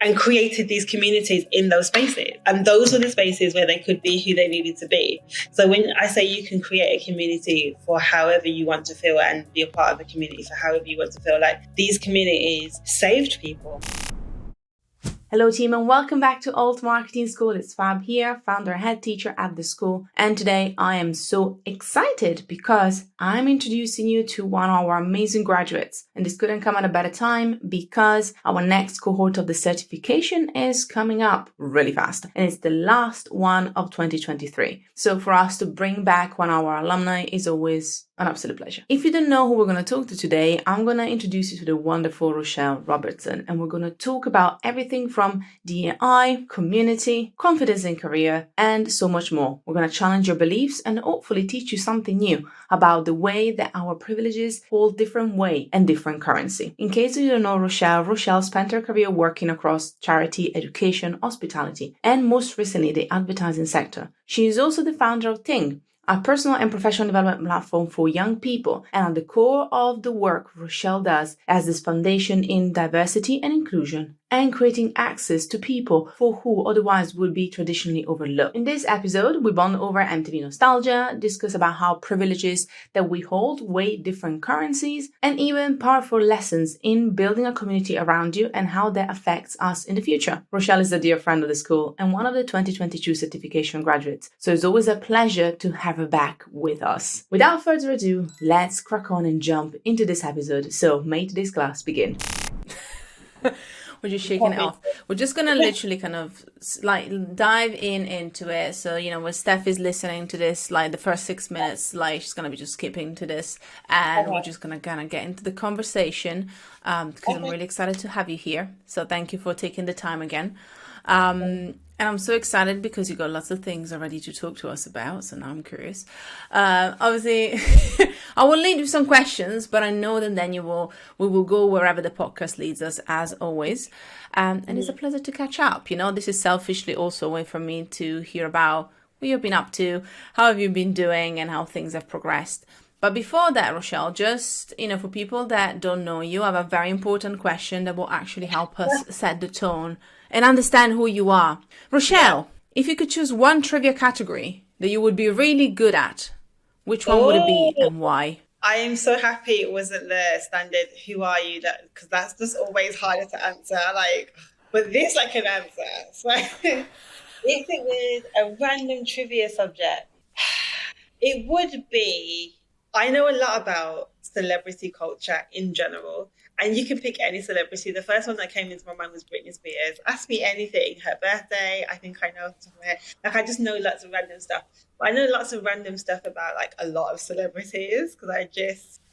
and created these communities in those spaces. And those were the spaces where they could be who they needed to be. So when I say you can create a community for however you want to feel and be a part of a community for however you want to feel, like these communities saved people. Hello team and welcome back to Alt Marketing School. It's Fab here, founder and head teacher at the school. And today I am so excited because I'm introducing you to one of our amazing graduates. And this couldn't come at a better time because our next cohort of the certification is coming up really fast. And it's the last one of 2023. So for us to bring back one of our alumni is always an absolute pleasure. If you don't know who we're going to talk to today, I'm going to introduce you to the wonderful Rochelle Robertson, and we're going to talk about everything from DEI, community, confidence in career, and so much more. We're going to challenge your beliefs and hopefully teach you something new about the way that our privileges hold different weight and different currency. In case you don't know Rochelle spent her career working across charity, education, hospitality, and most recently the advertising sector. She is also the founder of Ting, a personal and professional development platform for young people. And at the core of the work Rochelle does as this foundation in diversity and inclusion and creating access to people for who otherwise would be traditionally overlooked. In this episode, we bond over MTV nostalgia, discuss about how privileges that we hold weigh different currencies, and even powerful lessons in building a community around you and how that affects us in the future. Rochelle is a dear friend of the school and one of the 2022 certification graduates, so it's always a pleasure to have her back with us. Without further ado, let's crack on and jump into this episode. So may today's class begin. We're just shaking it off. We're just going to literally kind of like dive into it. So, you know, when Steph is listening to this, like the first 6 minutes, like she's going to be just skipping to this. And we're just going to kind of get into the conversation because I'm really excited to have you here. So thank you for taking the time again. And I'm so excited because you got lots of things already to talk to us about. So now I'm curious. Obviously, I will lead with some questions, but I know that then we will go wherever the podcast leads us, as always. And it's a pleasure to catch up. You know, this is selfishly also a way for me to hear about what you've been up to, how have you been doing, and how things have progressed. But before that, Rochelle, just, you know, for people that don't know you, I have a very important question that will actually help us set the tone and understand who you are. Rochelle, if you could choose one trivia category that you would be really good at, which one would it be and why? I am so happy it wasn't the standard, who are you? Because that's just always harder to answer. Like, but this I can answer. So if it was a random trivia subject, it would be, I know a lot about celebrity culture in general, and you can pick any celebrity. The first one that came into my mind was Britney Spears. Ask me anything, her birthday, I think I know off the top of my head. Like, I just know lots of random stuff. But I know lots of random stuff about like a lot of celebrities because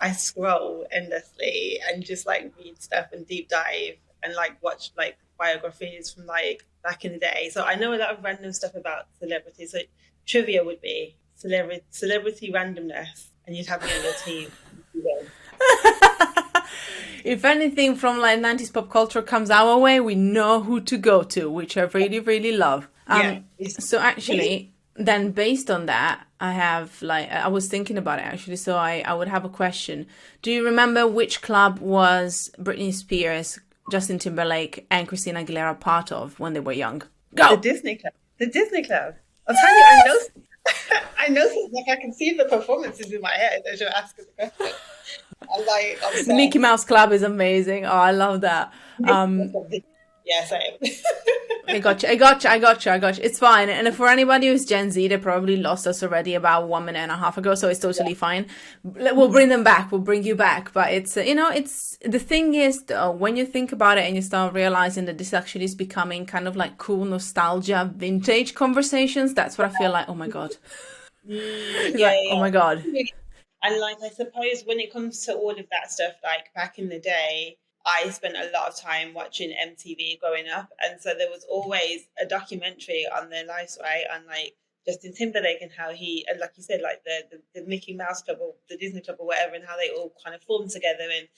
I scroll endlessly and just like read stuff and deep dive and like watch like biographies from like back in the day. So I know a lot of random stuff about celebrities. So trivia would be celebrity randomness. And you'd have me on your team. If anything from like 90s pop culture comes our way, we know who to go to, which I really, really love. So actually, then based on that, I was thinking about it actually. So I would have a question. Do you remember which club was Britney Spears, Justin Timberlake, and Christina Aguilera part of when they were young? Go! The Disney Club. I'll tell you, I know. I know, like I can see the performances in my head as you're asking the question. The Mickey Mouse Club is amazing. Oh, I love that. Yeah, same. I got you. It's fine. And for anybody who's Gen Z, they probably lost us already about 1.5 minutes ago, so it's totally fine. We'll bring them back. We'll bring you back. But it's, you know, it's the thing is, when you think about it and you start realizing that this actually is becoming kind of like cool nostalgia, vintage conversations, that's what I feel like. Oh my God. Oh my God. And like, I suppose when it comes to all of that stuff, like back in the day, I spent a lot of time watching MTV growing up. And so there was always a documentary on their lives, right? On like Justin Timberlake and how he, and like you said, like the Mickey Mouse Club or the Disney Club or whatever, and how they all kind of formed together and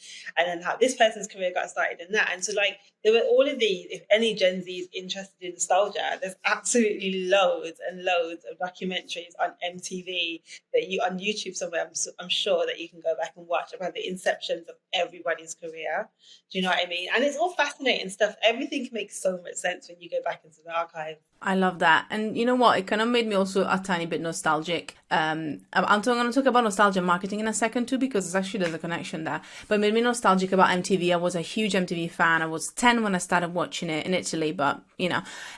then how this person's career got started and that. And so like there were all of these. If any Gen Z is interested in nostalgia, there's absolutely loads and loads of documentaries on MTV that you on YouTube somewhere. I'm sure that you can go back and watch about the inceptions of everybody's career. Do you know what I mean? And it's all fascinating stuff. Everything makes so much sense when you go back into the archive. I love that. And you know what? It kind of made me also a tiny bit nostalgic. I'm going to talk about nostalgia marketing in a second too, because actually there's a connection there. But it made me nostalgic about MTV. I was a huge MTV fan. I was 10 when I started watching it in Italy, but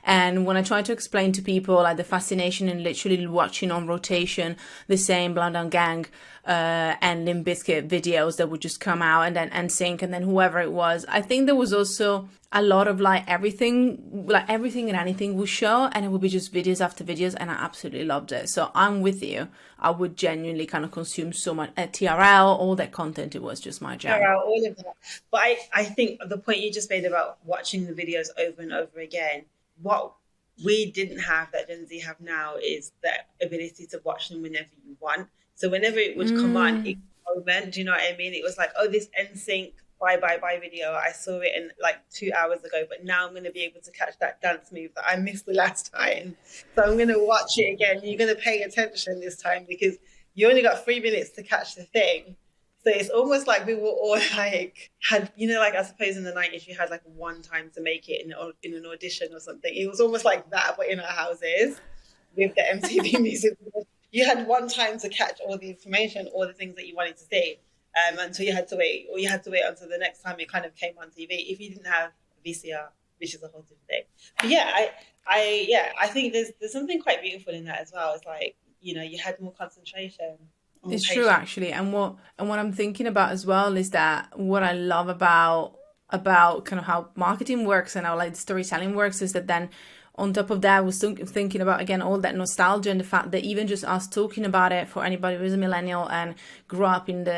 and when I tried to explain to people like the fascination in literally watching on rotation the same Blonde on Gang and Limp Bizkit videos that would just come out, and then NSYNC, and then whoever it was, I think there was also a lot of everything and anything would show, and it would be just videos after videos, and I absolutely loved it. So I'm with you. I would genuinely kind of consume so much TRL, all that content. It was just my jam. TRL, all of that. But I think the point you just made about watching the videos over and over again, what we didn't have that Gen Z have now is the ability to watch them whenever you want. So whenever it would come on, it moment, do you know what I mean? It was like, oh, this NSYNC bye video, I saw it in 2 hours ago, but now I'm going to be able to catch that dance move that I missed the last time. So I'm going to watch it again. You're going to pay attention this time because you only got 3 minutes to catch the thing. So it's almost like we were all had, I suppose in the 90s you had one time to make it in an audition or something. It was almost like that, but in our houses with the MTV music. You had one time to catch all the information, all the things that you wanted to see. Until you had to wait, or you had to wait until the next time it kind of came on TV if you didn't have VCR, which is a whole different thing. But I think there's something quite beautiful in that as well. It's you had more concentration. It's true, actually, and what I'm thinking about as well is that what I love about kind of how marketing works and how storytelling works is that then on top of that, I was thinking about, again, all that nostalgia and the fact that even just us talking about it, for anybody who's a millennial and grew up in the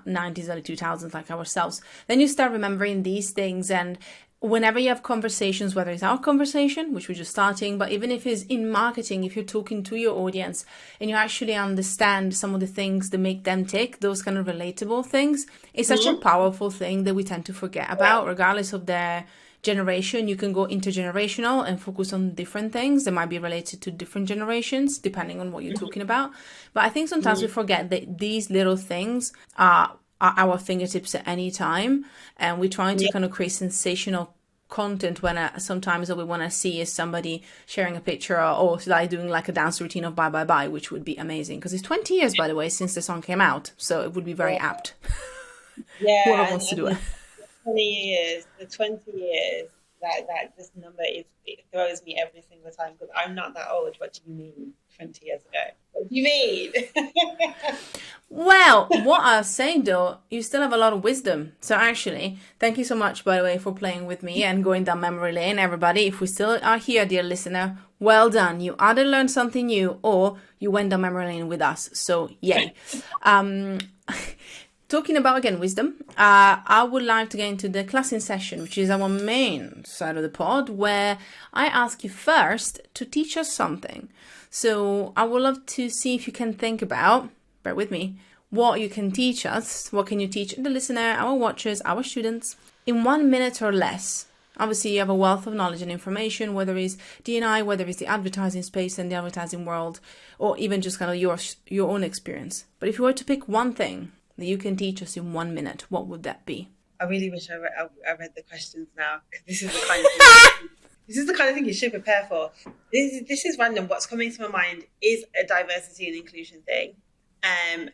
90s, early 2000s like ourselves, then you start remembering these things. And whenever you have conversations, whether it's our conversation, which we're just starting, but even if it's in marketing, if you're talking to your audience and you actually understand some of the things that make them tick, those kind of relatable things, it's such a powerful thing that we tend to forget about, regardless of their generation. You can go intergenerational and focus on different things that might be related to different generations depending on what you're talking about. But I think sometimes we forget that these little things are our fingertips at any time, and we're trying to kind of create sensational content when sometimes what we want to see is somebody sharing a picture or doing a dance routine of Bye Bye Bye, which would be amazing because it's 20 years, by the way, since the song came out, so it would be very apt. Whoever wants to do it. 20 years, that this number it throws me every single time because I'm not that old. What do you mean 20 years ago? What do you mean? Well, what I was saying though, you still have a lot of wisdom. So actually, thank you so much, by the way, for playing with me and going down memory lane, everybody. If we still are here, dear listener, well done. You either learned something new or you went down memory lane with us. So yay. Talking about, again, wisdom, I would like to get into the classing session, which is our main side of the pod, where I ask you first to teach us something. So I would love to see if you can think about, bear with me, what you can teach us. What can you teach the listener, our watchers, our students in 1 minute or less? Obviously, you have a wealth of knowledge and information, whether it's D&I, whether it's the advertising space and the advertising world, or even just kind of your own experience. But if you were to pick one thing that you can teach us in 1 minute, what would that be? I really wish I read the questions now, because this is the kind of thing, this is the kind of thing you should prepare for. This is random. What's coming to my mind is a diversity and inclusion thing. And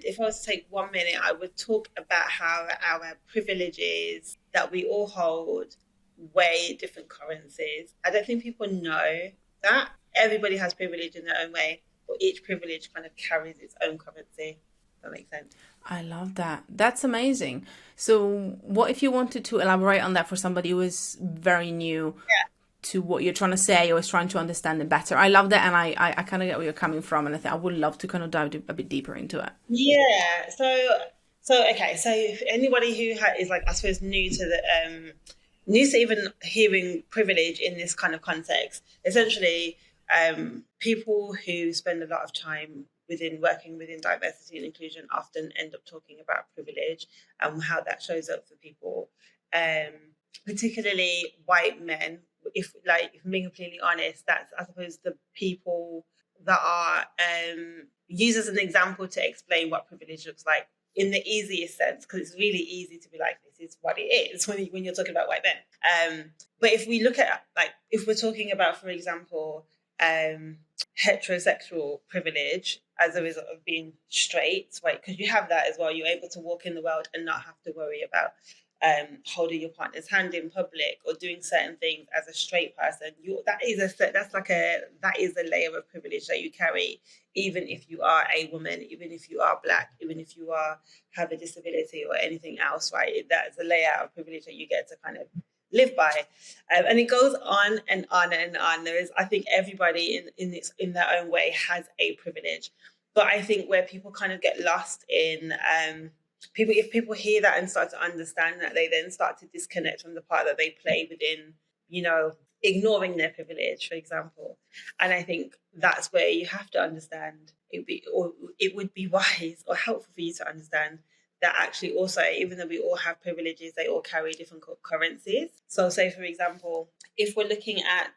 if I was to take 1 minute, I would talk about how our privileges that we all hold weigh different currencies. I don't think people know that. Everybody has privilege in their own way, but each privilege kind of carries its own currency. That makes sense. I love that. That's amazing. So what if you wanted to elaborate on that for somebody who is very new to what you're trying to say or is trying to understand it better? I love that, and I kind of get where you're coming from, and I think I would love to kind of dive a bit deeper into it. Yeah. So okay. So if anybody who is I suppose new to even hearing privilege in this kind of context, essentially, people who spend a lot of time working within diversity and inclusion often end up talking about privilege and how that shows up for people. particularly white men, if I'm being completely honest, that's, I suppose, the people that are used as an example to explain what privilege looks like in the easiest sense, because it's really easy to be like, this is what it is when you're talking about white men. But if we look at, like, if we're talking about, for example, heterosexual privilege as a result of being straight, right? Because you have that as well. You're able to walk in the world and not have to worry about holding your partner's hand in public or doing certain things as a straight person. That is a layer of privilege that you carry, even if you are a woman, even if you are Black, even if you have a disability or anything else, right? That is a layer of privilege that you get to kind of live by, and it goes on and on and on. There is, I think, everybody in their own way has a privilege, but I think where people kind of get lost in if people hear that and start to understand that, they then start to disconnect from the part that they play within, ignoring their privilege, for example. And I think that's where you have to understand it would be wise or helpful for you to understand that actually also, even though we all have privileges, they all carry different currencies. So say, for example, if we're looking at,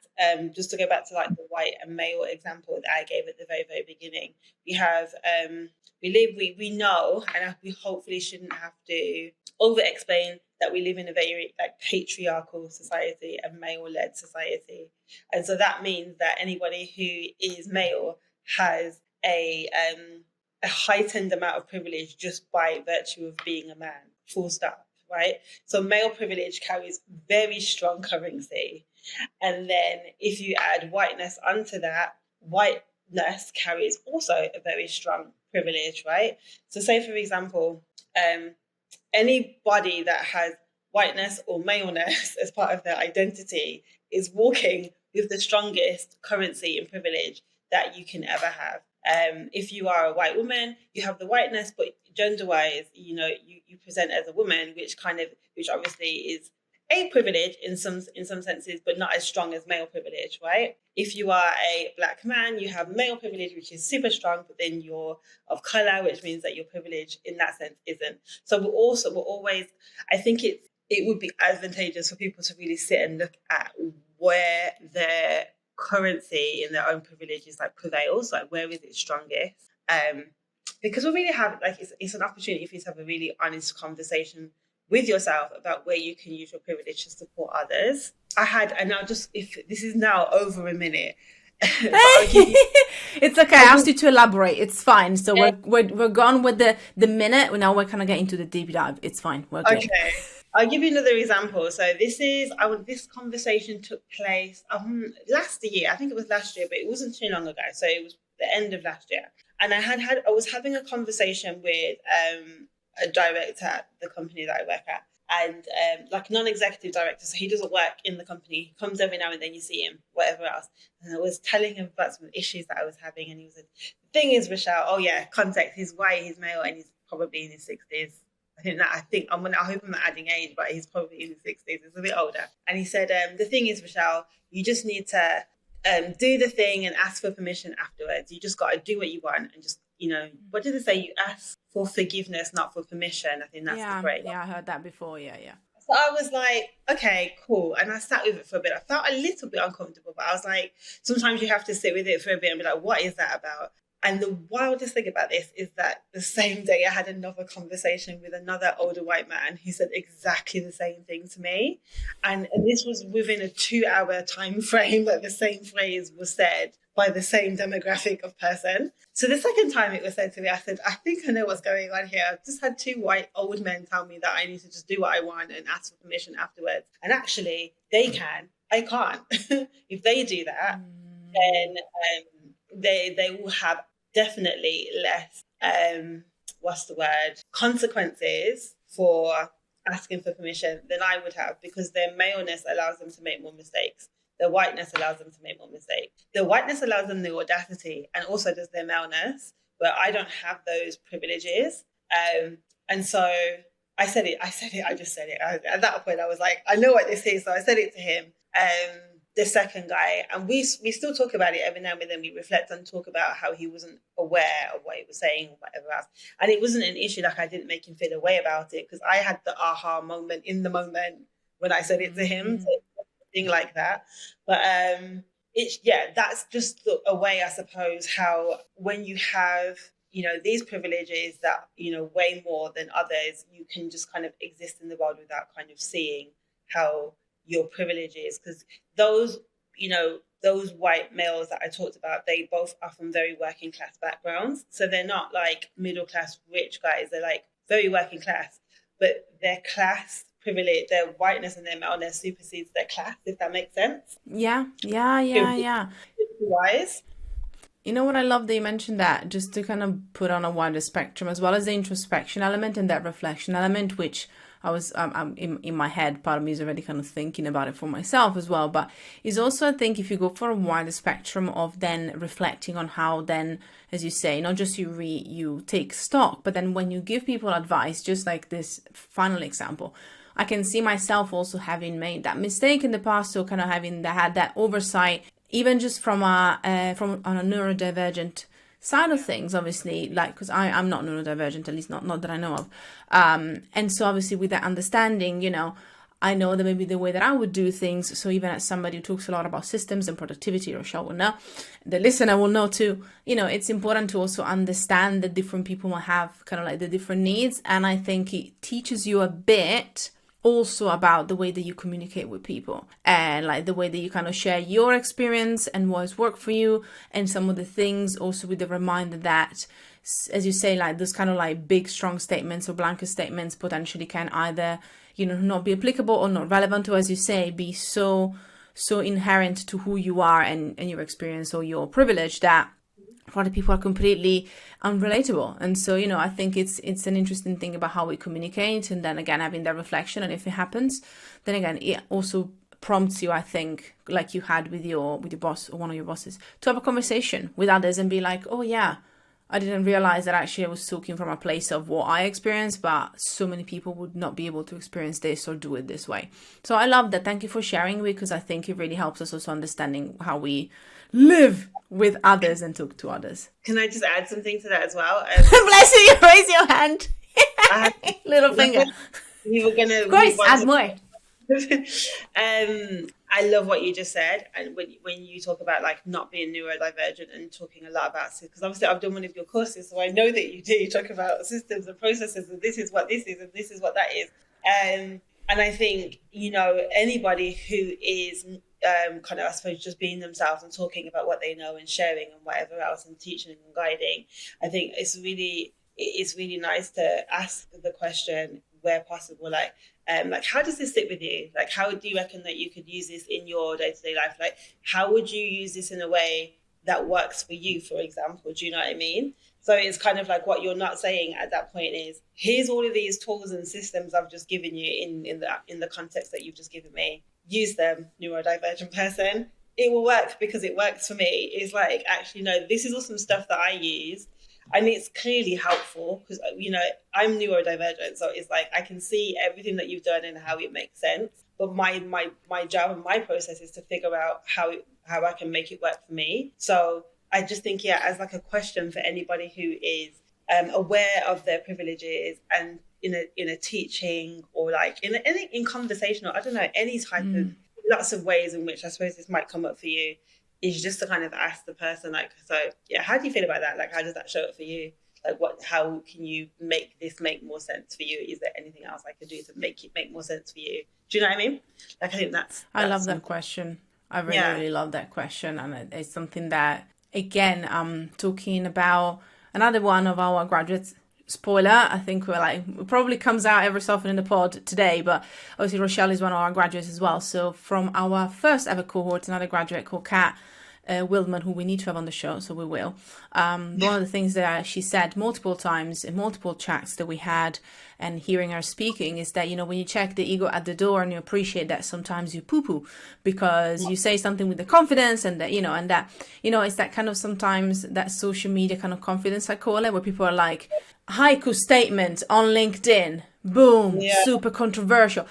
just to go back to like the white and male example that I gave at the very, very beginning, we have, we know, and we hopefully shouldn't have to over-explain that we live in a very patriarchal society, a male-led society. And so that means that anybody who is male has a heightened amount of privilege just by virtue of being a man, full stop, right? So male privilege carries very strong currency. And then if you add whiteness onto that, whiteness carries also a very strong privilege, right? So say, for example, anybody that has whiteness or maleness as part of their identity is walking with the strongest currency and privilege that you can ever have. If you are a white woman, you have the whiteness, but gender-wise, you present as a woman, which obviously is a privilege in some senses, but not as strong as male privilege, right? If you are a Black man, you have male privilege, which is super strong, but then you're of color, which means that your privilege in that sense isn't. So we're always, I think it would be advantageous for people to really sit and look at where their currency in their own privileges prevails, where is it strongest, because we really have it's an opportunity for you to have a really honest conversation with yourself about where you can use your privilege to support others. If this is now over a minute, it's okay. I asked you to elaborate. It's fine. So we're gone with the minute. Now we're kind of getting to the deep dive. It's fine. We're good. Okay. I'll give you another example. So this conversation took place last year. I think it was last year, but it wasn't too long ago. So it was the end of last year. And I was having a conversation with a director at the company that I work at, and non-executive director. So he doesn't work in the company. He comes every now and then, you see him, whatever else. And I was telling him about some issues that I was having, and he was like, the thing is, Rochelle, oh yeah, context, he's white, he's male, and he's probably in his 60s. I hope I'm not adding age, but he's probably in his 60s. He's a bit older. And he said, the thing is, Rochelle, you just need to do the thing and ask for permission afterwards. You just got to do what you want and just, what did they say? You ask for forgiveness, not for permission. I think that's the phrase. Yeah, I heard that before. Yeah. So I was like, okay, cool. And I sat with it for a bit. I felt a little bit uncomfortable, but I was like, sometimes you have to sit with it for a bit and be like, what is that about? And the wildest thing about this is that the same day I had another conversation with another older white man who said exactly the same thing to me. And this was within a 2-hour time frame that the same phrase was said by the same demographic of person. So the second time it was said to me, I said, I think I know what's going on here. I've just had 2 white old men tell me that I need to just do what I want and ask for permission afterwards. And actually, they can. I can't. If they do that, then they will have definitely less, consequences for asking for permission than I would have, because their maleness allows them to make more mistakes. Their whiteness allows them to make more mistakes. Their whiteness allows them the audacity, and also does their maleness, where I don't have those privileges. And so I said it. I just said it. At that point, I was like, I know what this is. So I said it to him. The second guy, and we still talk about it every now and then. We reflect and talk about how he wasn't aware of what he was saying or whatever else, and it wasn't an issue. I didn't make him feel a way about it, because I had the aha moment in the moment when I said it to him. So thing like that. But that's just a way, I suppose, how when you have, these privileges that, way more than others, you can just kind of exist in the world without kind of seeing how your privilege is. Because those white males that I talked about, they both are from very working class backgrounds. So they're not like middle class rich guys. They're like very working class, but their class privilege, their whiteness and their maleness supersedes their class, if that makes sense. Yeah. Wise. You know what, I love that you mentioned that, just to kind of put on a wider spectrum, as well as the introspection element and that reflection element, which I was in my head, part of me is already kind of thinking about it for myself as well. But it's also, I think, if you go for a wider spectrum of then reflecting on how then, as you say, not just you take stock, but then when you give people advice, just like this final example, I can see myself also having made that mistake in the past, so kind of having had that oversight, even just from on a neurodivergent side of things, obviously, like, because I'm not neurodivergent, at least not that I know of. And so obviously with that understanding, I know that maybe the way that I would do things, so even as somebody who talks a lot about systems and productivity, Rochelle will know, the listener will know too, it's important to also understand that different people will have kind of like the different needs. And I think it teaches you a bit also about the way that you communicate with people, and like the way that you kind of share your experience and what's worked for you, and some of the things also with the reminder that, as you say, like those kind of like big strong statements or blanket statements potentially can either not be applicable or not relevant, or, as you say, be so inherent to who you are and your experience or your privilege that for other people are completely unrelatable. And so, I think it's an interesting thing about how we communicate, and then again having that reflection. And if it happens, then again it also prompts you, I think, like you had with your boss or one of your bosses, to have a conversation with others and be like, oh yeah, I didn't realize that actually I was talking from a place of what I experienced, but so many people would not be able to experience this or do it this way. So I love that. Thank you for sharing, because I think it really helps us also understanding how we live with others and talk to others. Can I just add something to that as well? Bless you, raise your hand. Little finger. We were gonna, of course, add more. I love what you just said, and when you talk about like not being neurodivergent and talking a lot about, because obviously I've done one of your courses, so I know that you do talk about systems and processes, and this is what this is and this is what that is. And I think anybody who is kind of, I suppose, just being themselves and talking about what they know and sharing and whatever else and teaching and guiding, I think it's really nice to ask the question where possible, like how does this sit with you? Like, how do you reckon that you could use this in your day-to-day life? Like, how would you use this in a way that works for you, for example? Do you know what I mean? So it's kind of like, what you're not saying at that point is, here's all of these tools and systems I've just given you in the context that you've just given me. Use them, neurodivergent person. It will work because it works for me. It's like, actually, no, this is awesome stuff that I use. And it's clearly helpful because, I'm neurodivergent. So it's like, I can see everything that you've done and how it makes sense. But my job and my process is to figure out how I can make it work for me. So I just think, as like a question for anybody who is aware of their privileges and in a teaching or like in conversation, or I don't know, any type of lots of ways in which I suppose this might come up for you, is just to kind of ask the person, like, so how do you feel about that? Like, how does that show up for you? Like, how can you make this make more sense for you? Is there anything else I could do to make it make more sense for you? Do you know what I mean? Like, I think I love that question. I really love that question. And it's something that, again, I'm talking about another one of our graduates. Spoiler, I think it probably comes out every so often in the pod today, but obviously Rochelle is one of our graduates as well. So from our first ever cohort, another graduate called Kat Wildman, who we need to have on the show, so we will. One of the things that she said multiple times in multiple chats that we had, and hearing her speaking, is that, when you check the ego at the door and you appreciate that sometimes you poo-poo because you say something with the confidence, and that, it's that kind of sometimes that social media kind of confidence, I call it, where people are like, haiku statement on LinkedIn, boom, super controversial.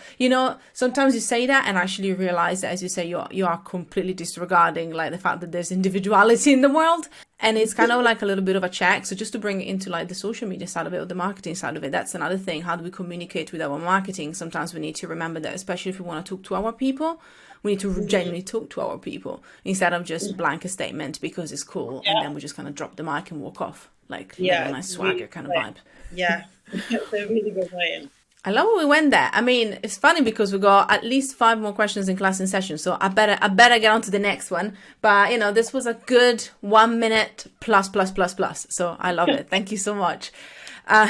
Sometimes you say that and actually realize that, as you say, you are completely disregarding like the fact that there's individuality in the world. And it's kind of like a little bit of a check. So just to bring it into like the social media side of it or the marketing side of it, that's another thing. How do we communicate with our marketing? Sometimes we need to remember that, especially if we want to talk to our people, we need to genuinely talk to our people instead of just blanket statement because it's cool. And then we just kind of drop the mic and walk off, like a nice swagger kind of vibe. Yeah, that's a really good point. I love when we went there. I mean, it's funny because we got at least 5 more questions in class in session. So I better get on to the next one. But, this was a good 1 minute plus. So I love it. Thank you so much. Now,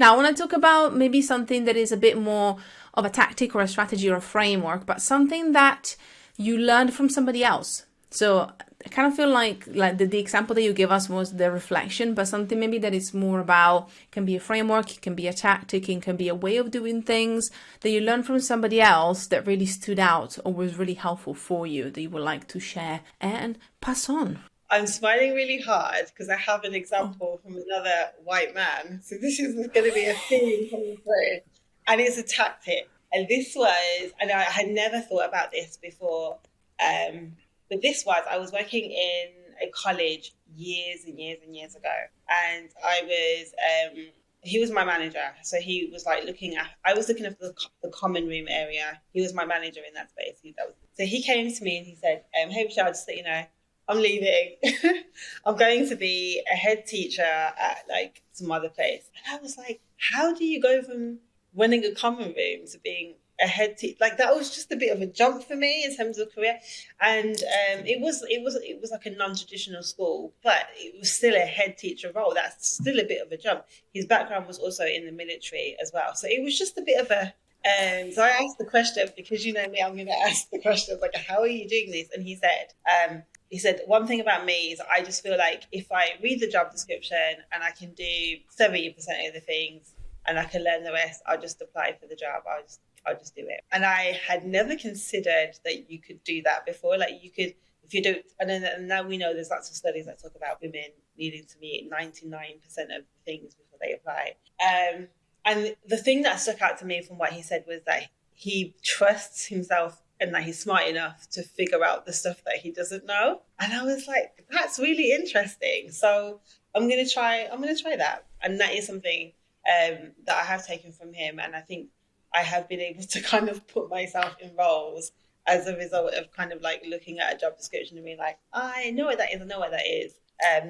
I want to talk about maybe something that is a bit more of a tactic or a strategy or a framework, but something that you learned from somebody else. So I kind of feel like the example that you gave us was the reflection, but something maybe that is more about, it can be a framework, it can be a tactic, it can be a way of doing things that you learned from somebody else that really stood out or was really helpful for you that you would like to share and pass on. I'm smiling really hard because I have an example from another white man. So this is going to be a theme coming through. And it's a tactic. And this was, and I had never thought about this before, but this was, I was working in a college years and years and years ago. And I was, he was my manager. So he was like I was looking after the common room area. He was my manager in that space. So he came to me and he said, hey, Rochelle, just so you know, I'm leaving. I'm going to be a head teacher at like some other place. And I was like, how do you go from running a common room to being a head teacher? Like that was just a bit of a jump for me in terms of career. And it was like a non-traditional school, but it was still a head teacher role. That's still a bit of a jump. His background was also in the military as well. So it was just a bit of a, so I asked the question, because you know me, I'm going to ask the question, like, how are you doing this? And he said, one thing about me is I just feel like if I read the job description and I can do 70% of the things and I can learn the rest, I'll just apply for the job. I'll just do it. And I had never considered that you could do that before. Like you could, if you don't, and now we know there's lots of studies that talk about women needing to meet 99% of things before they apply. And the thing that stuck out to me from what he said was that he trusts himself and that he's smart enough to figure out the stuff that he doesn't know. And I was like, that's really interesting. So I'm going to try that. And that is something that I have taken from him. And I think I have been able to kind of put myself in roles as a result of kind of like looking at a job description and being like, I know what that is. I know what that is.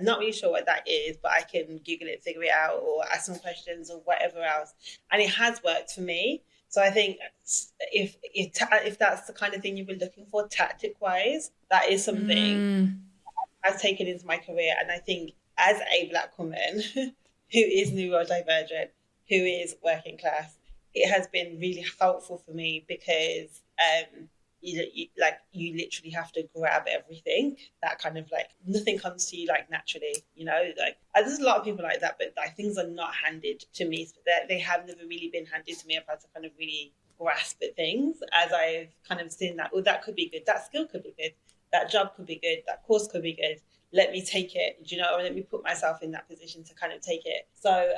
Not really sure what that is, but I can Google it, figure it out, or ask some questions or whatever else. And it has worked for me. So I think if that's the kind of thing you've been looking for tactic-wise, that is something I've taken into my career. And I think as a Black woman who is neurodivergent, who is working class, it has been really helpful for me because you literally have to grab everything. That kind of like nothing comes to you like naturally, like there's a lot of people like that, but like things are not handed to me. They have never really been handed to me. I've had to kind of really grasp at things as I've kind of seen that, that could be good, that skill could be good, that job could be good, that course could be good, let me take it, or let me put myself in that position to kind of take it. So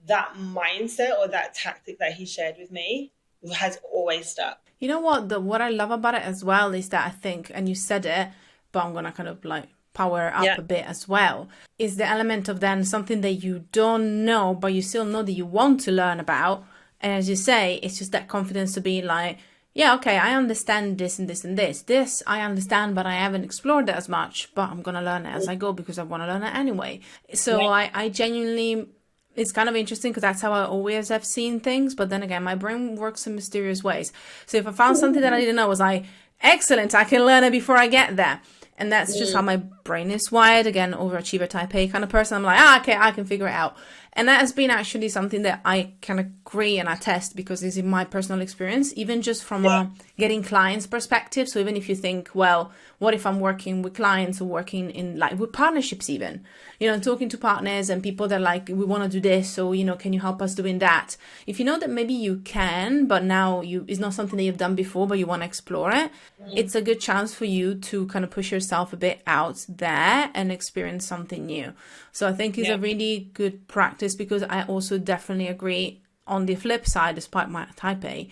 that mindset or that tactic that he shared with me has always stuck. You know what I love about it as well is that I think, and you said it, but I'm going to kind of like power up a bit as well, is the element of then something that you don't know, but you still know that you want to learn about. And as you say, it's just that confidence to be like, yeah, okay, I understand this and this and this. This I understand, but I haven't explored it as much, but I'm going to learn it as I go because I want to learn it anyway. So I genuinely... It's kind of interesting because that's how I always have seen things. But then again, my brain works in mysterious ways. So if I found something that I didn't know, I was like, excellent, I can learn it before I get there. And that's just how my brain is wired. Again, overachiever type A kind of person. I'm like, okay, I can figure it out. And that has been actually something that I can agree and attest because it's in my personal experience, even just from a getting clients perspective. So even if you think, well, what if I'm working with clients or working in like with partnerships even, talking to partners and people that are like, we want to do this. So, can you help us doing that? If you know that maybe you can, but now it's not something that you've done before, but you want to explore it, it's a good chance for you to kind of push yourself a bit out there and experience something new. So I think it's a really good practice because I also definitely agree on the flip side, despite my type A,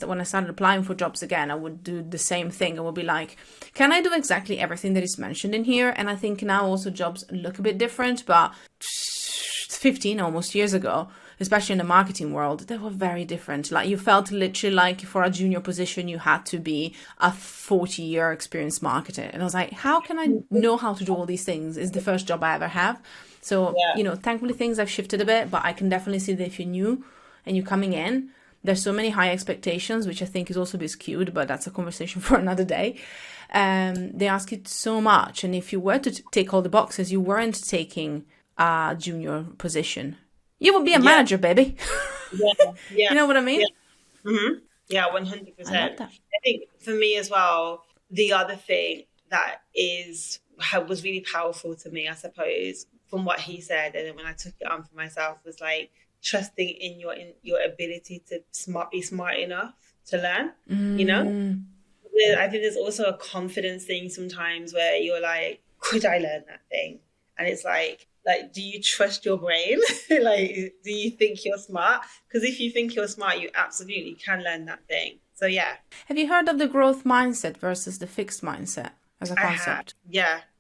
when I started applying for jobs again, I would do the same thing. I would be like, can I do exactly everything that is mentioned in here? And I think now also jobs look a bit different, but 15 almost years ago, especially in the marketing world, they were very different. Like, you felt literally like for a junior position, you had to be a 40-year experienced marketer. And I was like, how can I know how to do all these things? It's the first job I ever have. So, thankfully things have shifted a bit, but I can definitely see that if you're new and you're coming in, there's so many high expectations, which I think is also a bit skewed, but that's a conversation for another day. They ask you so much. And if you were to take all the boxes, you weren't taking a junior position. You would be a manager, baby. Yeah. You know what I mean? Yeah, 100%. I think for me as well, the other thing that was really powerful to me, I suppose, from what he said, and then when I took it on for myself, was like trusting in your ability to be smart enough to learn. I think there's also a confidence thing sometimes where you're like, could I learn that thing? And it's like, do you trust your brain? Like, do you think you're smart? Because if you think you're smart, you absolutely can learn that thing. So yeah. Have you heard of the growth mindset versus the fixed mindset as a concept?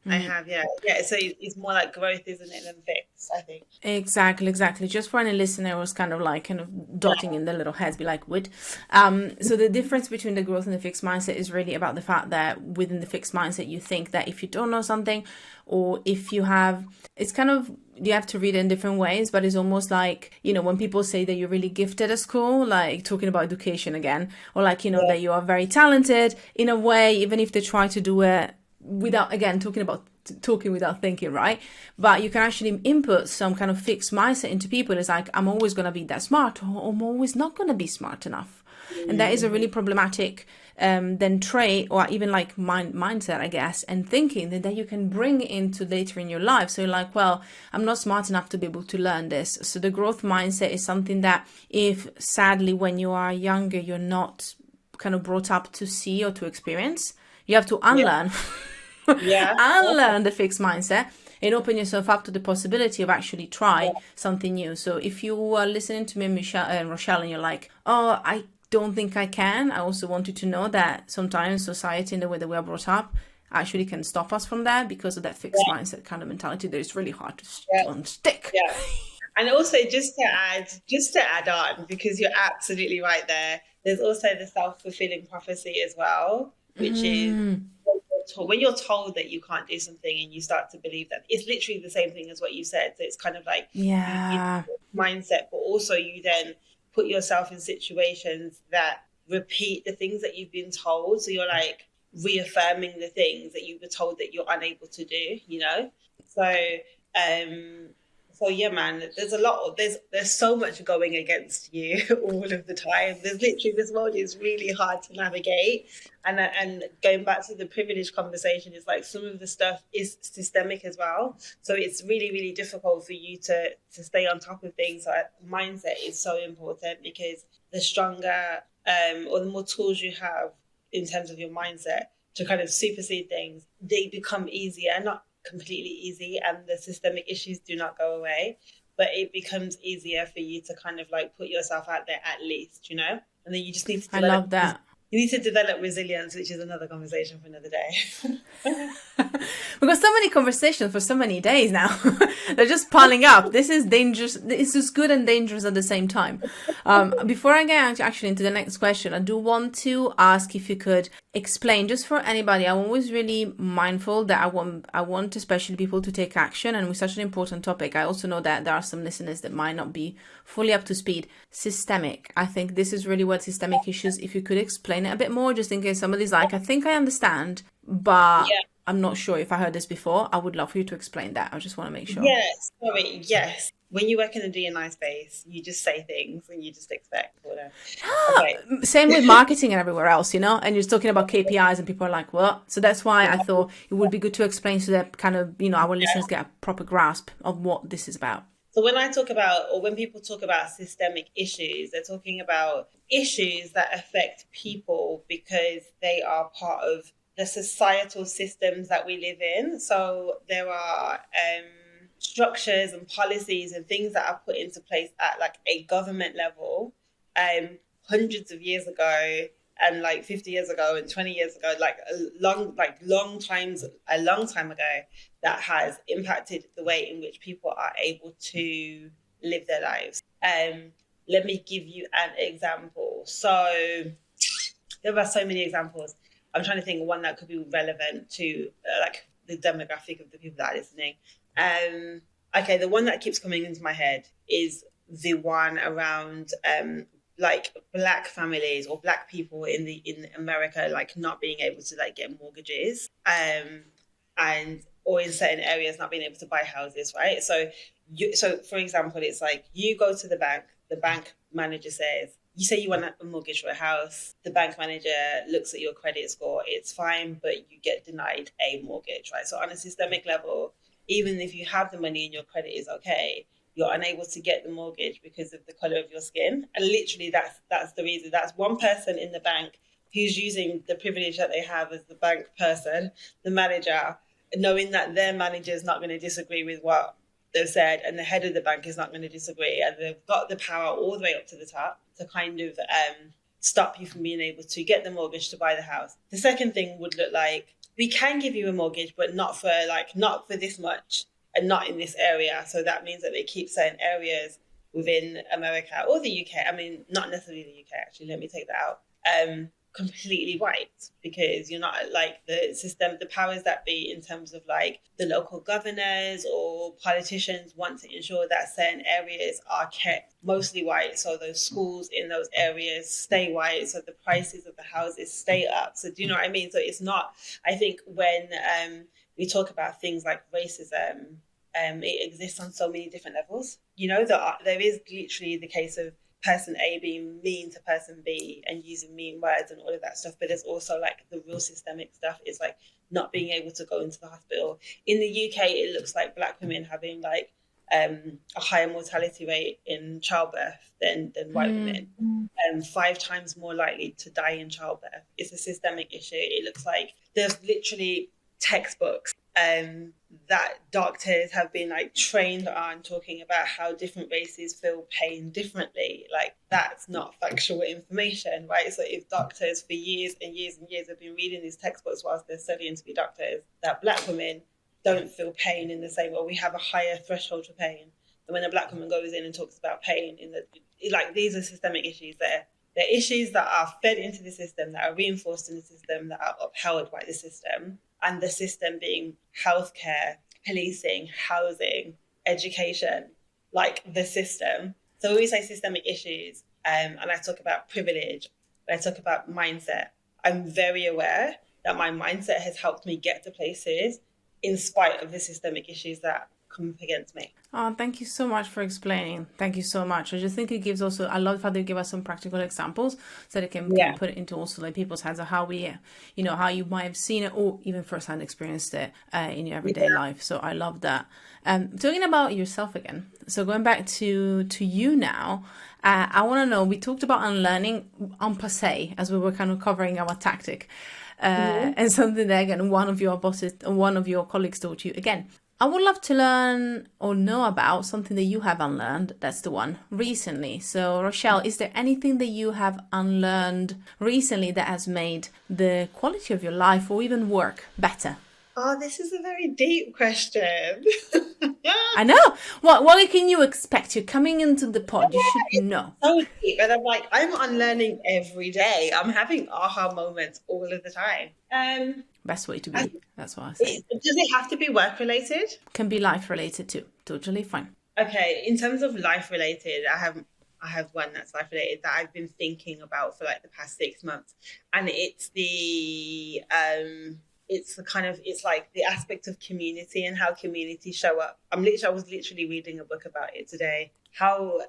I have. Yeah. So it's more like growth, isn't it, than fixed, I think. Exactly. Just for any listener who was kind of dotting in their little heads, be like, what? So the difference between the growth and the fixed mindset is really about the fact that within the fixed mindset, you think that if you don't know something, or if you have, you have to read it in different ways, but it's almost like, when people say that you're really gifted at school, like talking about education again, or like, that you are very talented in a way, even if they try to do it without, again, talking without thinking, right? But you can actually input some kind of fixed mindset into people. It's like, I'm always going to be that smart, or I'm always not going to be smart enough. And that is a really problematic then trait, or even like mindset, I guess, and thinking that you can bring into later in your life. So you're like, well, I'm not smart enough to be able to learn this. So the growth mindset is something that, if sadly when you are younger, you're not kind of brought up to see or to experience, you have to unlearn. Unlearn the fixed mindset and open yourself up to the possibility of actually try something new. So if you are listening to me, Rochelle, and you're like, oh, I don't think I can, I also want you to know that sometimes society and the way that we are brought up actually can stop us from that, because of that fixed mindset kind of mentality that is really hard to stick. And also, just to add on, because you're absolutely right there, there's also the self-fulfilling prophecy as well, which is when you're told that you can't do something and you start to believe that, it's literally the same thing as what you said. So it's kind of like mindset, but also you then put yourself in situations that repeat the things that you've been told. So you're like reaffirming the things that you were told that you're unable to do, So yeah, man, there's so much going against you all of the time. There's literally, this world is really hard to navigate. And going back to the privilege conversation, it's like some of the stuff is systemic as well. So it's really, really difficult for you to stay on top of things. So mindset is so important, because the stronger or the more tools you have in terms of your mindset to kind of supersede things, they become easier, not completely easy, and the systemic issues do not go away, but it becomes easier for you to kind of like put yourself out there at least, and then you just need to develop, I love that. You need to develop resilience, which is another conversation for another day. We've got so many conversations for so many days now. They're just piling up. This is dangerous. It's just good and dangerous at the same time. Before I get actually into the next question, I do want to ask if you could explain, just for anybody. I'm always really mindful that I want especially people to take action, and with such an important topic, I also know that there are some listeners that might not be fully up to speed. Systemic. I think this is really what systemic issues, if you could explain it a bit more, just in case somebody's like, I think I understand, but I'm not sure if I heard this before. I would love for you to explain that. I just want to make sure. Yes. When you work in a D&I space, you just say things and you just expect. Okay. Same with marketing and everywhere else, and you're talking about KPIs and people are like, what? So that's why I thought it would be good to explain so that kind of, our listeners get a proper grasp of what this is about. So when I talk about, or when people talk about systemic issues, they're talking about issues that affect people because they are part of the societal systems that we live in. So there are structures and policies and things that are put into place at like a government level, hundreds of years ago, and like 50 years ago and 20 years ago, a long time ago, that has impacted the way in which people are able to live their lives. Let me give you an example. So there are so many examples. I'm trying to think of one that could be relevant to like the demographic of the people that are listening. Okay, the one that keeps coming into my head is the one around like Black families or Black people in America, like not being able to like get mortgages, and or in certain areas not being able to buy houses, right? So for example, it's like you go to the bank manager says, you say you want a mortgage for a house, the bank manager looks at your credit score, it's fine, but you get denied a mortgage, right? So on a systemic level, even if you have the money and your credit is okay, you're unable to get the mortgage because of the color of your skin. And literally that's the reason. That's one person in the bank who's using the privilege that they have as the bank person, the manager, knowing that their manager is not going to disagree with what they've said, and the head of the bank is not going to disagree, and they've got the power all the way up to the top to kind of stop you from being able to get the mortgage to buy the house. The second thing would look like, we can give you a mortgage, but not for this much and not in this area. So that means that they keep certain areas within America or the UK. I mean, not necessarily the UK, actually, let me take that out. Completely white, because you're not like the system, the powers that be in terms of like the local governors or politicians want to ensure that certain areas are kept mostly white. So those schools in those areas stay white. So the prices of the houses stay up. So do you know what I mean? So it's not, I think when we talk about things like racism, it exists on so many different levels. You know, there is literally the case of person A being mean to person B and using mean words and all of that stuff. But there's also like the real systemic stuff is like not being able to go into the hospital. In the UK, it looks like Black women having like a higher mortality rate in childbirth than white women, 5 times more likely to die in childbirth. It's a systemic issue. It looks like there's literally textbooks that doctors have been like trained on talking about how different races feel pain differently. Like that's not factual information, right? So if doctors for years and years and years have been reading these textbooks whilst they're studying to be doctors, that Black women don't feel pain in the same way. We have a higher threshold for pain. And when a Black woman goes in and talks about pain, these are systemic issues there. They're issues that are fed into the system, that are reinforced in the system, that are upheld by the system. And the system being healthcare, policing, housing, education, like the system. So when we say systemic issues, and I talk about privilege, when I talk about mindset, I'm very aware that my mindset has helped me get to places in spite of the systemic issues that come up against me. Oh, thank you so much for explaining. Thank you so much. I just think it gives also, I love how they give us some practical examples so they can put it into also like people's hands of how we, how you might have seen it or even firsthand experienced it in your everyday life. So I love that. Talking about yourself again. So going back to you now, I want to know, we talked about unlearning en passé as we were kind of covering our tactic and something that again, one of your colleagues taught you again. I would love to learn or know about something that you have unlearned. That's the one recently. So, Rochelle, is there anything that you have unlearned recently that has made the quality of your life or even work better? Oh, this is a very deep question. I know. What can you expect? You're coming into the pod. You should know. So deep. And I'm like, I'm unlearning every day. I'm having aha moments all of the time. Best way to be. That's what I say. Does it have to be work related? Can be life related too. Totally fine. Okay. In terms of life related, I have one that's life related that I've been thinking about for like the past 6 months, and it's the it's like the aspect of community and how community show up. I was literally reading a book about it today. How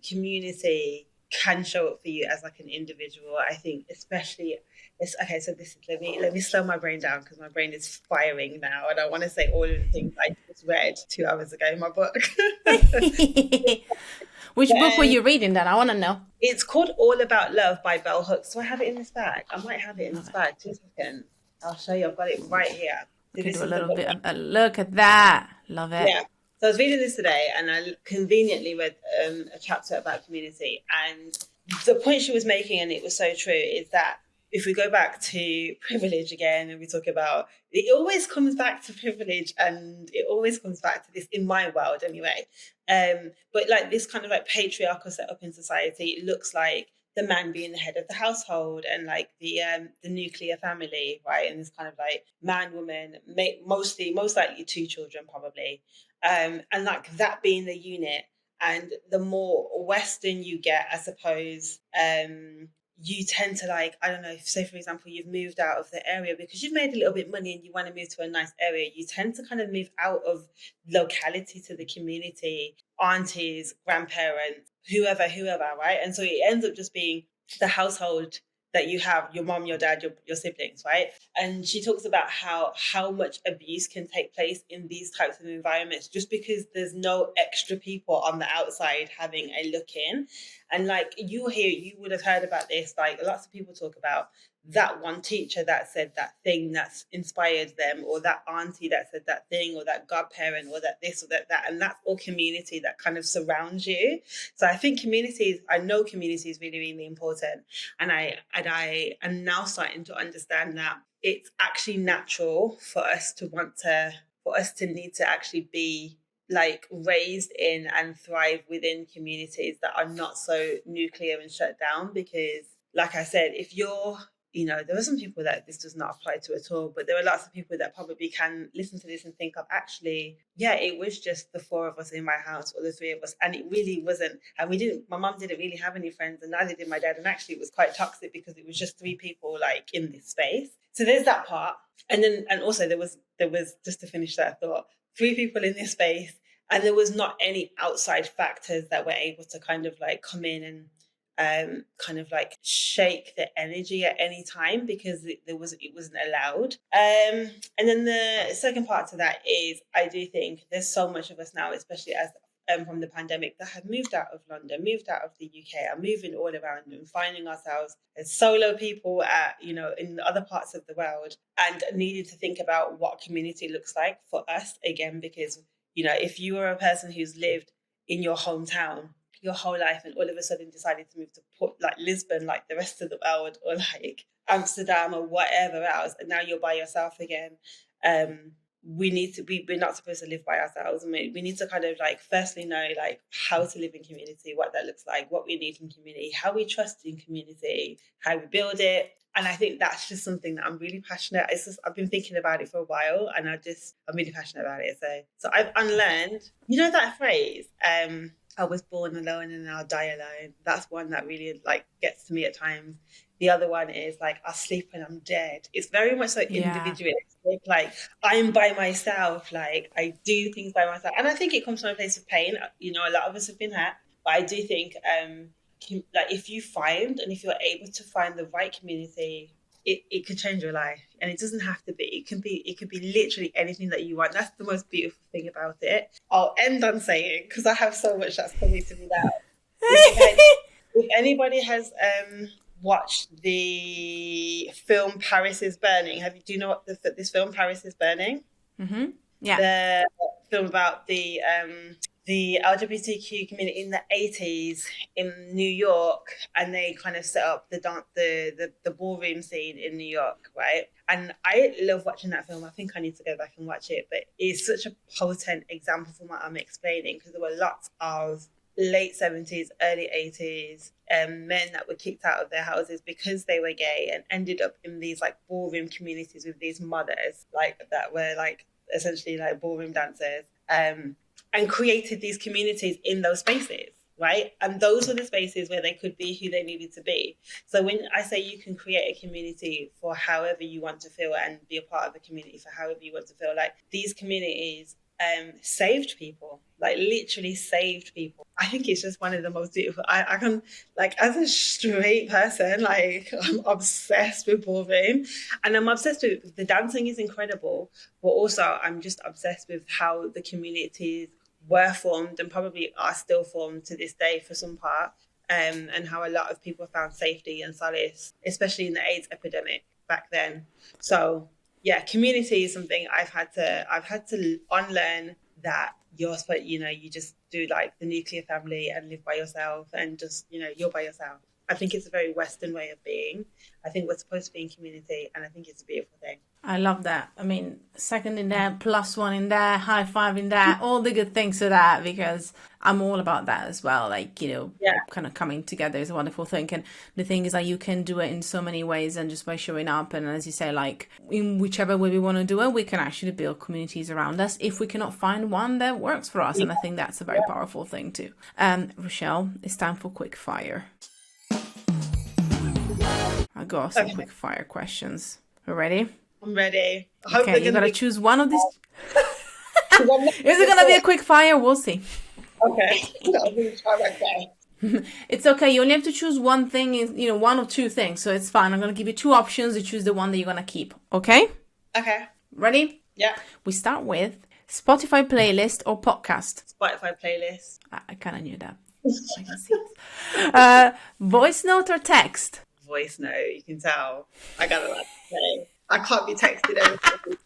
community can show up for you as like an individual. I think especially let me slow my brain down because my brain is firing now and I want to say all of the things I just read 2 hours ago in my book. Which book were you reading then? I want to know. It's called All About Love by Bell Hooks. Do I have it in this bag? I might have it in this bag. 2 seconds. I'll show you. I've got it right here. You can do a little bit of a look at that. Love it. Yeah. So I was reading this today, and I conveniently read a chapter about community. And the point she was making, and it was so true, is that if we go back to privilege again, and we talk about, it always comes back to privilege, and it always comes back to this, in my world anyway. But like this kind of like patriarchal setup in society, it looks like the man being the head of the household, and like the nuclear family, right? And this kind of like man, woman, most likely 2 children probably, and like that being the unit. And the more Western you get, I suppose, you tend to like, I don't know, say for example, you've moved out of the area because you've made a little bit of money and you want to move to a nice area. You tend to kind of move out of locality to the community, aunties, grandparents, whoever, right? And so it ends up just being the household that you have, your mom, your dad, your siblings, right? And she talks about how much abuse can take place in these types of environments just because there's no extra people on the outside having a look in. And like you would have heard about this, like lots of people talk about that one teacher that said that thing that's inspired them, or that auntie that said that thing, or that godparent, or that this or that. And that's all community that kind of surrounds you. So I think I know community is really, really important. And I am now starting to understand that it's actually natural for us to need to actually be like raised in and thrive within communities that are not so nuclear and shut down. Because like I said, if you're, there are some people that this does not apply to at all, but there are lots of people that probably can listen to this and think of, actually, yeah, it was just the 4 of us in my house, or the 3 of us, and it really wasn't. And my mum didn't really have any friends, and neither did my dad. And actually it was quite toxic because it was just 3 people like in this space. So there's that part. And also there was, just to finish that thought, 3 people in this space, and there was not any outside factors that were able to kind of like come in and kind of like shake the energy at any time, because it wasn't allowed. And then the second part to that is, I do think there's so much of us now, especially as from the pandemic, that have moved out of London, moved out of the UK, are moving all around and finding ourselves as solo people in other parts of the world, and needed to think about what community looks like for us again. Because if you are a person who's lived in your hometown your whole life and all of a sudden decided to move to like Lisbon, like the rest of the world, or like Amsterdam or whatever else, and now you're by yourself again, we're not supposed to live by ourselves. And we need to kind of like firstly know like how to live in community, what that looks like, what we need in community, how we trust in community, how we build it. And I think that's just something that I'm really passionate. I've been thinking about it for a while, and I'm really passionate about it. So I've unlearned, that phrase, I was born alone and I'll die alone. That's one that really like gets to me at times. The other one is like, I'll sleep when I'm dead. It's very much like individualistic. Like I'm by myself. Like I do things by myself, and I think it comes from a place of pain. A lot of us have been hurt, but I do think like if you find, and if you're able to find the right community, it could change your life. And it doesn't have to be. It could be literally anything that you want. That's the most beautiful thing about it. I'll end on saying, because I have so much that's coming to me now. If anybody has watched the film Paris is Burning, do you know what this film Paris is Burning? Mm-hmm. Yeah. The film about the LGBTQ community in the 80s in New York, and they kind of set up the ballroom scene in New York, right? And I love watching that film. I think I need to go back and watch it, but it's such a potent example from what I'm explaining, because there were lots of late 70s, early 80s men that were kicked out of their houses because they were gay, and ended up in these like ballroom communities with these mothers like that were like essentially like ballroom dancers, and created these communities in those spaces, right? And those were the spaces where they could be who they needed to be. So when I say you can create a community for however you want to feel, and be a part of a community for however you want to feel, like these communities saved people, like literally saved people. I think it's just one of the most beautiful. I can, like, as a straight person, like I'm obsessed with ballroom, and I'm obsessed with the dancing is incredible, but also I'm just obsessed with how the communities were formed and probably are still formed to this day for some part, and how a lot of people found safety and solace, especially in the AIDS epidemic back then. So yeah, community is something I've had to unlearn, that you're supposed, you just do like the nuclear family and live by yourself and just, you're by yourself. I think it's a very Western way of being. I think we're supposed to be in community, and I think it's a beautiful thing. I love that. I mean, second in there, plus one in there, high five in there, all the good things to that, because I'm all about that as well. Like, kind of coming together is a wonderful thing. And the thing is that you can do it in so many ways, and just by showing up. And as you say, like in whichever way we want to do it, we can actually build communities around us if we cannot find one that works for us. Yeah. And I think that's a very powerful thing too. Rochelle, it's time for Quickfire. I got some quick fire questions. You ready? I'm ready. Okay, you gotta choose one of these. Is it gonna be a quick fire? We'll see. Okay, I'm gonna try my best. It's okay. You only have to choose one thing. One or two things. So it's fine. I'm gonna give you two options. You choose the one that you're gonna keep. Okay? Okay. Ready? Yeah. We start with Spotify playlist or podcast. Spotify playlist. I kind of knew that. I can see it. Voice note or text? Voice note. You can tell. I got a lot to say. I can't be texted everything.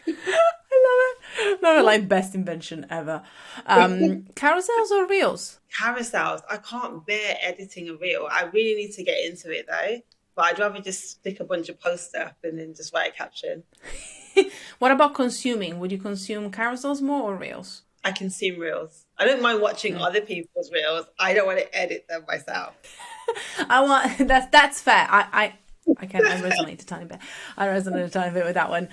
I love it. Like best invention ever. Carousels or reels? Carousels. I can't bear editing a reel. I really need to get into it though. But I'd rather just stick a bunch of posts up and then just write a caption. What about consuming? Would you consume carousels more or reels? I consume reels. I don't mind watching other people's reels. I don't want to edit them myself. That's fair. I resonate a tiny bit. I resonate a tiny bit with that one.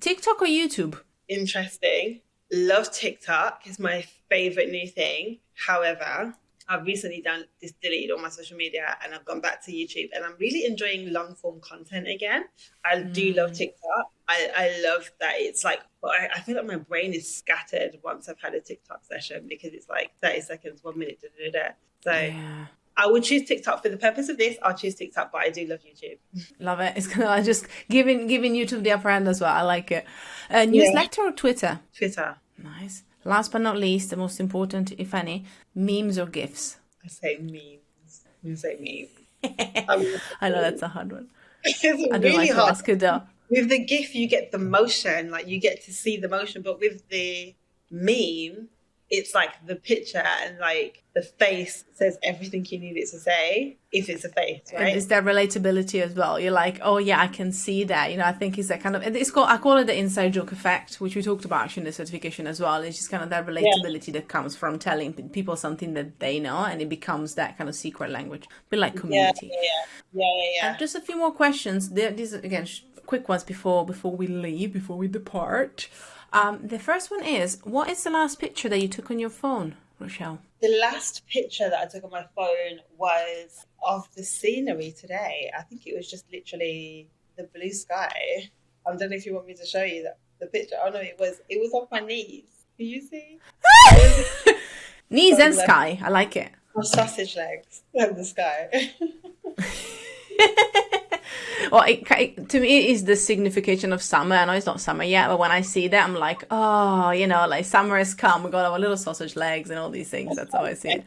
TikTok or YouTube? Interesting. Love TikTok. It's my favorite new thing. However, I've recently deleted all my social media and I've gone back to YouTube, and I'm really enjoying long form content again. I do love TikTok. I love that it's like, I feel like my brain is scattered once I've had a TikTok session, because it's like 30 seconds, 1 minute, So yeah. I would choose TikTok for the purpose of this. I'll choose TikTok, but I do love YouTube. Love it. It's kind of like just giving YouTube the upper hand as well. I like it. Newsletter or Twitter? Twitter. Nice. Last but not least, the most important, if any, memes or GIFs? I say memes. You say memes. I know that's a hard one. It's I don't really like to hard. ask it though. With the GIF, you get the motion, like you get to see the motion, but with the meme, it's like the picture and like the face says everything you need it to say, if it's a face, right? And it's that relatability as well. You're like, oh yeah, I can see that. I think it's that kind of, I call it the inside joke effect, which we talked about actually in the certification as well. It's just kind of that relatability that comes from telling people something that they know, and it becomes that kind of secret language, a bit like community. Yeah. And just a few more questions. These again, quick ones before we depart. The first one is, what is the last picture that you took on your phone, Rochelle? The last picture that I took on my phone was of the scenery today. I think it was just literally the blue sky. I don't know if you want me to show you the picture. Oh no, it was off my knees. Can you see? Knees and sky. I like it. My sausage legs and the sky. Well, to me, it is the signification of summer. I know it's not summer yet, but when I see that, I'm like, oh, like summer has come. We got our little sausage legs and all these things. That's how I see it.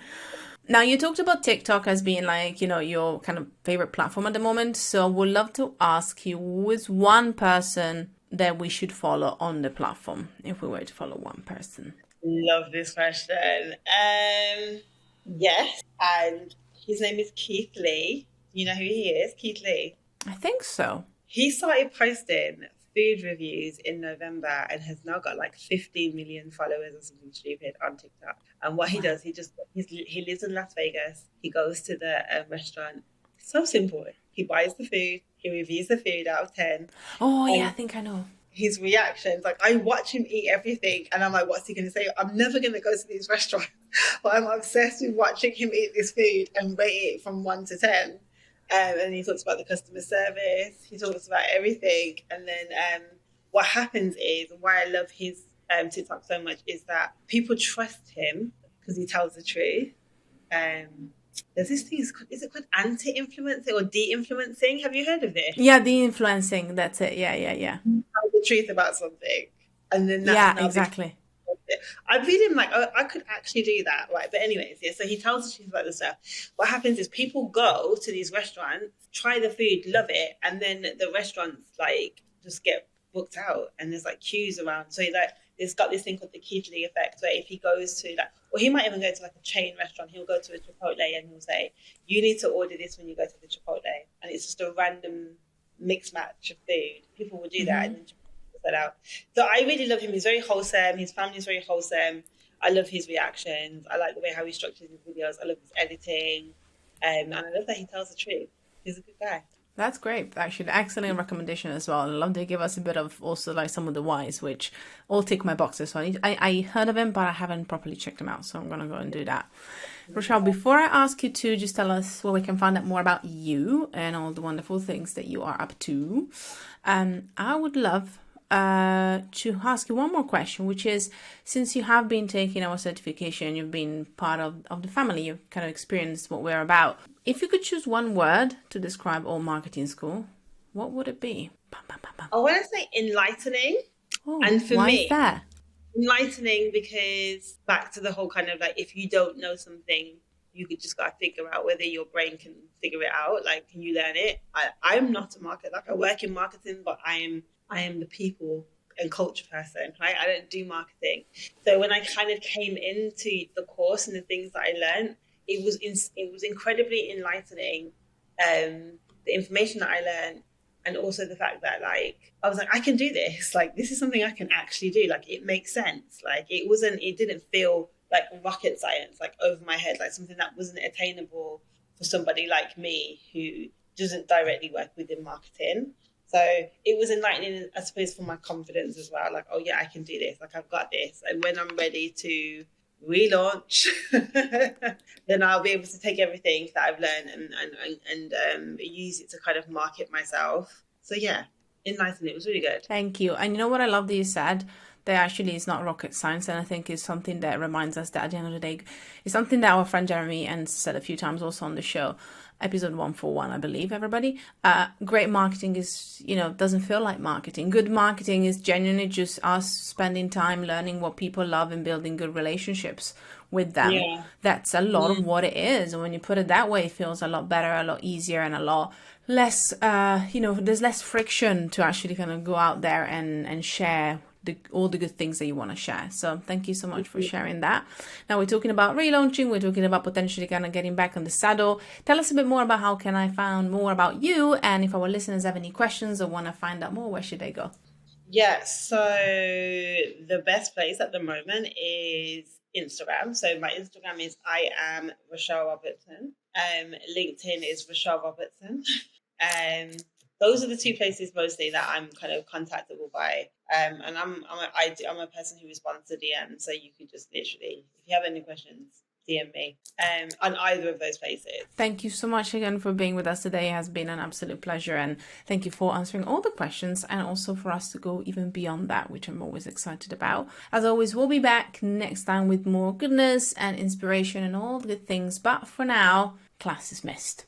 Now, you talked about TikTok as being like, your kind of favorite platform at the moment. So would love to ask you, who is one person that we should follow on the platform, if we were to follow one person? Love this question. Yes, and his name is Keith Lee. You know who he is? Keith Lee. I think so. He started posting food reviews in November and has now got like 15 million followers or something stupid on TikTok. And what he does, he lives in Las Vegas. He goes to the restaurant. It's so simple. He buys the food. He reviews the food out of 10. Oh, yeah, I think I know. His reactions, like I watch him eat everything and I'm like, what's he going to say? I'm never going to go to these restaurants, but I'm obsessed with watching him eat this food and rate it from 1 to 10. And he talks about the customer service. He talks about everything. And then what happens is, why I love his TikTok so much is that people trust him because he tells the truth. There's this thing, is it called anti-influencing or de-influencing? Have you heard of this? Yeah, de-influencing. That's it. Yeah. Tell the truth about something. And then that's exactly. I read him like, oh, I could actually do that, right? But anyways, yeah, so he tells the truth about the stuff. What happens is people go to these restaurants, try the food, love it, and then the restaurants like just get booked out and there's like queues around. So like it's got this thing called the Keithley effect, where if he goes to like, or he might even go to like a chain restaurant, he'll go to a Chipotle and he'll say, you need to order this when you go to the Chipotle. And it's just a random mix match of food. People will do that and then Chipotle that out. So I really love him. He's very wholesome. His family is very wholesome. I love his reactions. I like the way how he structures his videos. I love his editing. And I love that he tells the truth. He's a good guy. That's great. Actually, excellent recommendation as well. I love to give us a bit of also like some of the whys, which all tick my boxes. So I heard of him, but I haven't properly checked him out. So I'm going to go and do that. Rochelle, before I ask you to just tell us where we can find out more about you and all the wonderful things that you are up to, I would love to ask you one more question, which is, since you have been taking our certification, you've been part of the family, you've kind of experienced what we're about. If you could choose one word to describe Alt Marketing School, what would it be? I want to say enlightening. Oh, and for why me, is that? Enlightening because back to the whole kind of like, if you don't know something, you could just got to figure out whether your brain can figure it out. Like, can you learn it? I'm not a marketer. Like, I work in marketing, but I am the people and culture person, right? I don't do marketing. So when I kind of came into the course and the things that I learned, it was incredibly enlightening. The information that I learned, and also the fact that like I was like, I can do this. Like, this is something I can actually do. Like, it makes sense. Like, it didn't feel like rocket science, like over my head, like something that wasn't attainable for somebody like me who doesn't directly work within marketing. So it was enlightening, I suppose, for my confidence as well. Like, oh yeah, I can do this. Like, I've got this. And when I'm ready to relaunch, then I'll be able to take everything that I've learned and use it to kind of market myself. So yeah, enlightening. It was really good. Thank you. And you know what I love that you said? That actually is not rocket science, and I think it's something that reminds us that at the end of the day, it's something that our friend Jeremy and said a few times also on the show, episode 141, I believe, everybody. Great marketing is, doesn't feel like marketing. Good marketing is genuinely just us spending time learning what people love and building good relationships with them. Yeah. That's a lot of what it is. And when you put it that way, it feels a lot better, a lot easier, and a lot less, there's less friction to actually kind of go out there and share all the good things that you want to share. So thank you so much for sharing that. Now we're talking about relaunching. We're talking about potentially kind of getting back on the saddle. Tell us a bit more about how can I find more about you, and if our listeners have any questions or want to find out more, where should they go? Yes, so the best place at the moment is Instagram. So my Instagram is I am Rochelle Robertson. LinkedIn is Rochelle Robertson. Those are the two places mostly that I'm kind of contactable by. And I'm a person who responds to DM, so you could just literally, if you have any questions, DM me on either of those places. Thank you so much again for being with us today. It has been an absolute pleasure, and thank you for answering all the questions, and also for us to go even beyond that, which I'm always excited about. As always, we'll be back next time with more goodness and inspiration and all the good things, but for now, class dismissed.